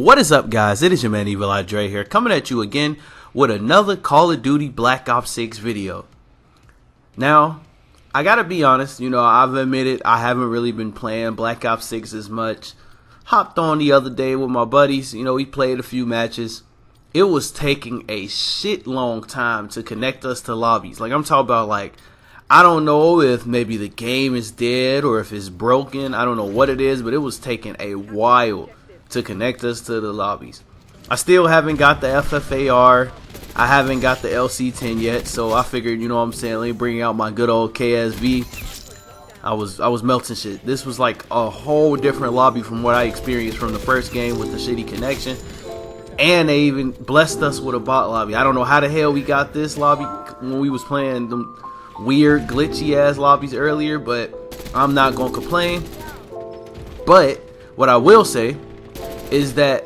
What is up, guys? It is your man Evil Eye Dre here, coming at you again with another Call of Duty Black Ops 6 video. Now, I gotta be honest, I've admitted I haven't really been playing Black Ops 6 as much. Hopped on the other day with my buddies, we played a few matches. It was taking a shit long time to connect us to lobbies. Like, I'm talking about, I don't know if maybe the game is dead or if it's broken. I don't know what it is, but it was taking a while to connect us to the lobbies. I still haven't got the FFAR. I haven't got the LC10 yet, so I figured, let me bring out my good old KSV. I was melting shit. This was like a whole different lobby from what I experienced from the first game with the shitty connection. And they even blessed us with a bot lobby. I don't know how the hell we got this lobby when we was playing them weird glitchy ass lobbies earlier, but I'm not gonna complain. But what I will say is that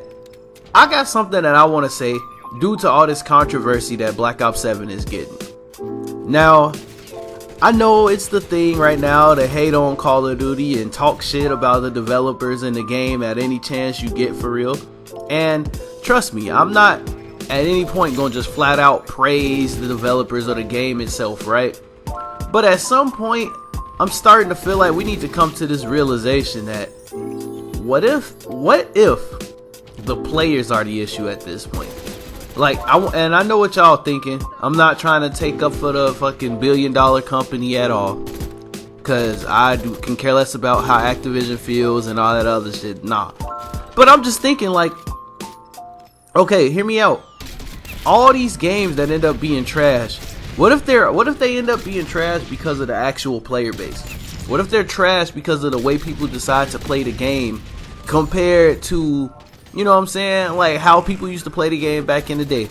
I got something that I want to say due to all this controversy that Black Ops 7 is getting. Now, I know it's the thing right now to hate on Call of Duty and talk shit about the developers in the game at any chance you get, for real. And trust me, I'm not at any point going to just flat out praise the developers or the game itself, right? But at some point, I'm starting to feel like we need to come to this realization that what if the players are the issue at this point? And I know what y'all thinking. I'm not trying to take up for the fucking billion-dollar company at all, cause can care less about how Activision feels and all that other shit. Nah, but I'm just thinking, okay, hear me out. All these games that end up being trash, what if they end up being trash because of the actual player base? What if they're trash because of the way people decide to play the game compared to, how people used to play the game back in the day?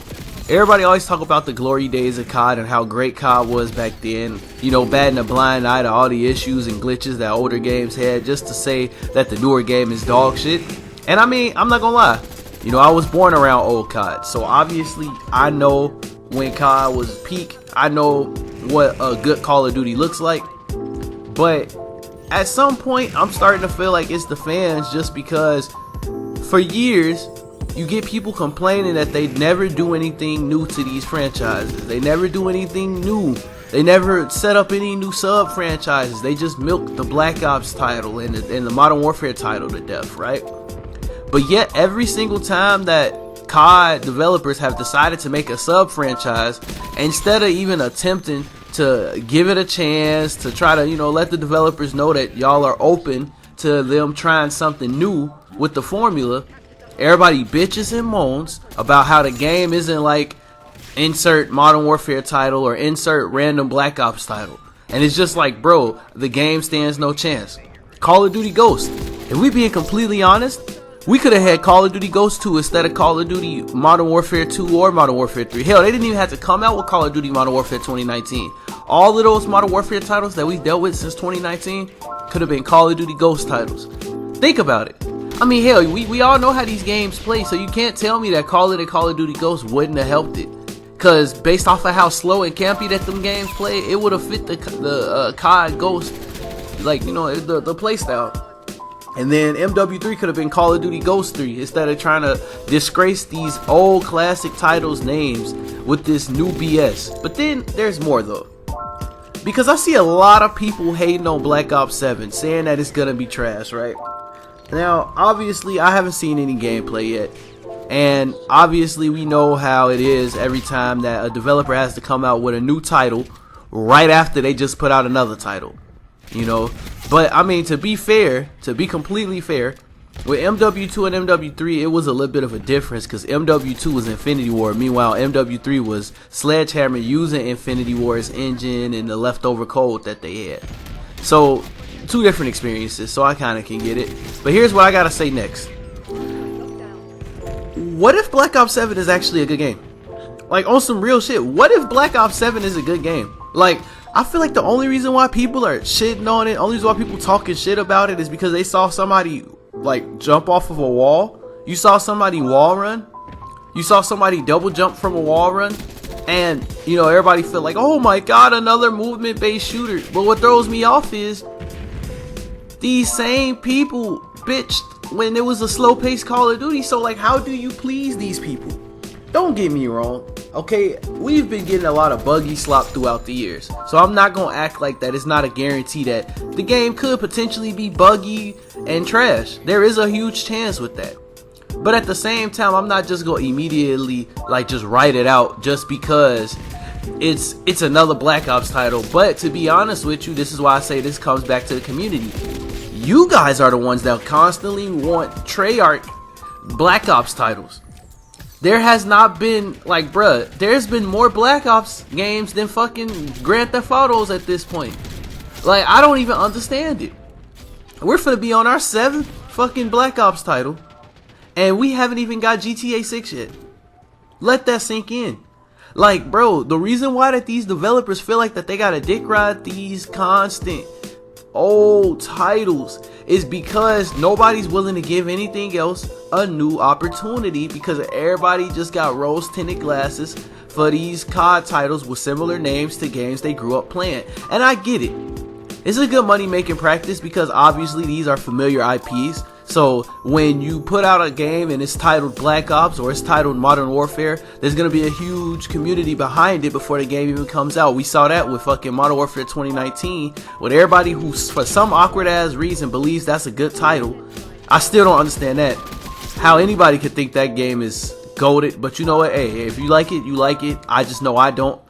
Everybody always talk about the glory days of COD and how great COD was back then, batting a blind eye to all the issues and glitches that older games had, just to say that the newer game is dog shit. And I mean, I'm not gonna lie, I was born around old COD, so obviously I know when COD was peak. I know what a good Call of Duty looks like. But at some point, I'm starting to feel like it's the fans, just because for years you get people complaining that they never do anything new to these franchises. They never do anything new. They never set up any new sub franchises. They just milk the Black Ops title and the Modern Warfare title to death, right? But yet every single time that COD developers have decided to make a sub franchise, instead of even attempting to give it a chance to try to let the developers know that y'all are open to them trying something new with the formula, everybody bitches and moans about how the game isn't like insert Modern Warfare title or insert random Black Ops title. And it's just like, bro, the game stands no chance. Call of Duty Ghost, if we being completely honest, we could have had Call of Duty Ghost 2 instead of Call of Duty Modern Warfare 2 or Modern Warfare 3. Hell, they didn't even have to come out with Call of Duty Modern Warfare 2019. All of those Modern Warfare titles that we dealt with since 2019 could have been Call of Duty Ghost titles. Think about it. I mean, hell, we all know how these games play, so you can't tell me that Call of Duty Ghost wouldn't have helped it. Because based off of how slow and campy that them games play, it would have fit the COD Ghost, the playstyle. And then MW3 could have been Call of Duty Ghost 3 instead of trying to disgrace these old classic titles' names with this new BS. But then there's more though, because I see a lot of people hating on Black Ops 7, saying that it's gonna be trash, right? Now, obviously, I haven't seen any gameplay yet, and obviously we know how it is every time that a developer has to come out with a new title right after they just put out another title. But I mean, to be completely fair, with MW2 and MW3, it was a little bit of a difference, because MW2 was Infinity War. Meanwhile, MW3 was Sledgehammer using Infinity War's engine and the leftover code that they had. So, two different experiences, so I kind of can get it. But here's what I gotta say next. What if Black Ops 7 is actually a good game? On some real shit, what if Black Ops 7 is a good game? I feel like the only reason why people are shitting on it, only reason why people talking shit about it, is because they saw somebody jump off of a wall. You saw somebody wall run. You saw somebody double jump from a wall run. And, everybody feel like, oh my god, another movement based shooter. But what throws me off is these same people bitched when it was a slow-paced Call of Duty. So like, how do you please these people? Don't get me wrong, okay, we've been getting a lot of buggy slop throughout the years, so I'm not gonna act like that it's not a guarantee that the game could potentially be buggy and trash. There is a huge chance with that. But at the same time, I'm not just gonna immediately like just write it out just because it's another Black Ops title. But to be honest with you, this is why I say this comes back to the community. You guys are the ones that constantly want Treyarch Black Ops titles. There has not been, like, bruh, there's been more Black Ops games than fucking Grand Theft Autos at this point. Like, I don't even understand it. We're finna be on our 7th fucking Black Ops title, and we haven't even got GTA 6 yet. Let that sink in. Like, bro, the reason why that these developers feel like that they gotta dick ride these constant old titles is because nobody's willing to give anything else a new opportunity, because everybody just got rose tinted glasses for these COD titles with similar names to games they grew up playing. And I get it. It's a good money making practice because obviously these are familiar IPs. So when you put out a game and it's titled Black Ops or it's titled Modern Warfare, there's going to be a huge community behind it before the game even comes out. We saw that with fucking Modern Warfare 2019 with everybody who for some awkward ass reason believes that's a good title. I still don't understand that. How anybody could think that game is goated. But you know what? Hey, if you like it, you like it. I just know I don't.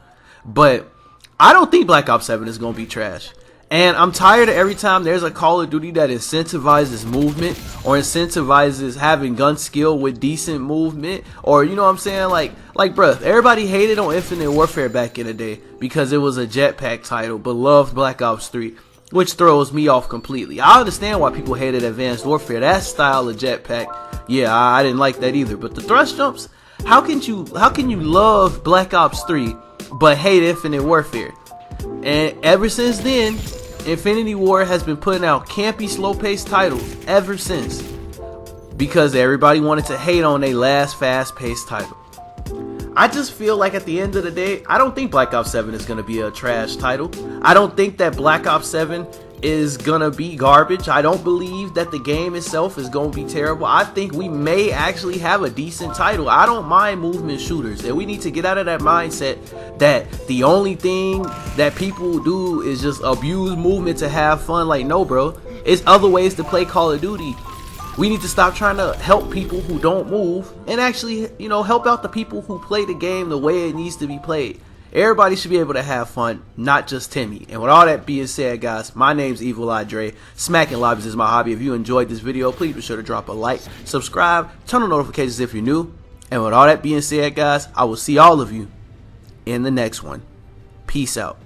But I don't think Black Ops 7 is going to be trash. And I'm tired of every time there's a Call of Duty that incentivizes movement or incentivizes having gun skill with decent movement, or you know what I'm saying, like bruh, everybody hated on Infinite Warfare back in the day because it was a jetpack title, but loved Black Ops 3, which throws me off completely. I understand why people hated Advanced Warfare, that style of jetpack. Yeah, I didn't like that either. But the thrust jumps, how can you love Black Ops 3 but hate Infinite Warfare? And ever since then, Infinity Ward has been putting out campy, slow-paced titles ever since, because everybody wanted to hate on their last fast-paced title. I just feel like at the end of the day, I don't think Black Ops 7 is going to be a trash title. I don't think that Black Ops 7 is going to be garbage. I don't believe that the game itself is going to be terrible. I think we may actually have a decent title. I don't mind movement shooters, and we need to get out of that mindset that the only thing that people do is just abuse movement to have fun. Like, no, bro. It's other ways to play Call of Duty. We need to stop trying to help people who don't move and actually, you know, help out the people who play the game the way it needs to be played. Everybody should be able to have fun, not just Timmy. And with all that being said, guys, my name's Evil Eye Dre. Smacking lobbies is my hobby. If you enjoyed this video, please be sure to drop a like, subscribe, turn on notifications if you're new. And with all that being said, guys, I will see all of you in the next one. Peace out.